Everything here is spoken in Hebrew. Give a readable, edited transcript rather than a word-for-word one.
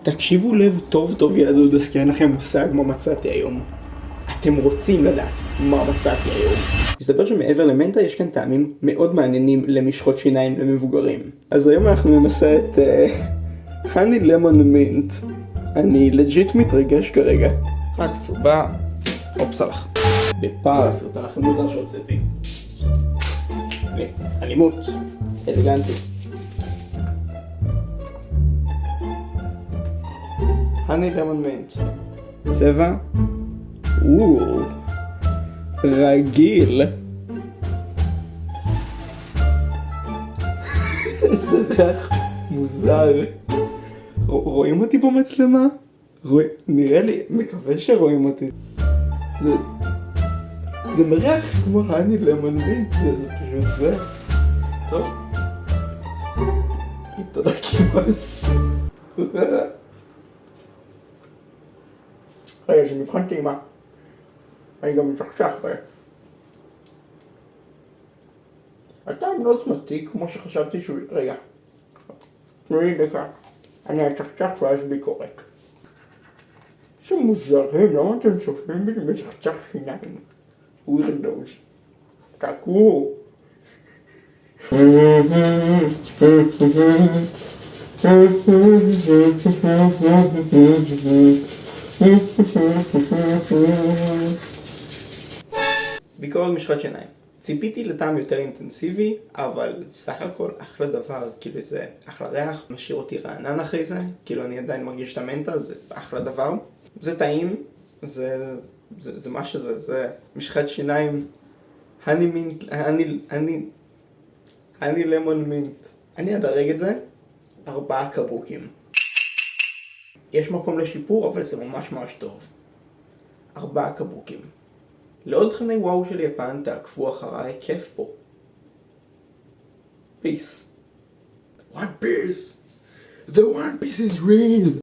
תקשיבו לב טוב טוב ילדות, כי אין לכם מושג מה מצאתי היום. אתם רוצים לדעת מה מצאתי היום. מסתבר שמעבר למנטה יש כאן טעמים מאוד מעניינים למשחות שיניים למבוגרים. אז היום אנחנו ננסה את הני למון מינט. אני לג'יט מתרגש כרגע. אחת צובה, אופסלח. בפער הסרטון הכי מוזר שהוצאתי. אלימות, אלגנטי. הני למון מינט. צבע? רגיל. איזה ריח מוזר. רואים אותי במצלמה? נראה לי, מקווה שרואים אותי. זה מריח כמו הני למון מינט, זה פשוט זה. טוב. תודה קימאס. רגע, זה מבחן טעימה. אני גם מצחצח בהם. הטעם לא תמתי כמו שחשבתי שהוא... רגע. תנו לי דקה. אני אצחצח ואז ביקורת. שמוזרים, למה אתם צופים בי מצחצח שיניים? ווירדוס. קקו. ביקורת משחות שיניים. ציפיתי לטעם יותר אינטנסיבי, אבל סך הכל אחלה דבר, כאילו זה אחלה ריח, משאיר אותי רענן אחרי זה, כאילו אני עדיין מרגיש את המנטה, זה אחלה דבר. זה טעים, זה מה שזה, זה משחת שיניים, הני למון מינט. אני אדרג את זה 4 קבוקים. יש מקום לשיפור, אבל זה ממש ממש טוב. 4 קבוקים. לעוד תכני וואו של יפן תעקבו אחריי, כיף פה. Peace. One Piece. The One Piece is real.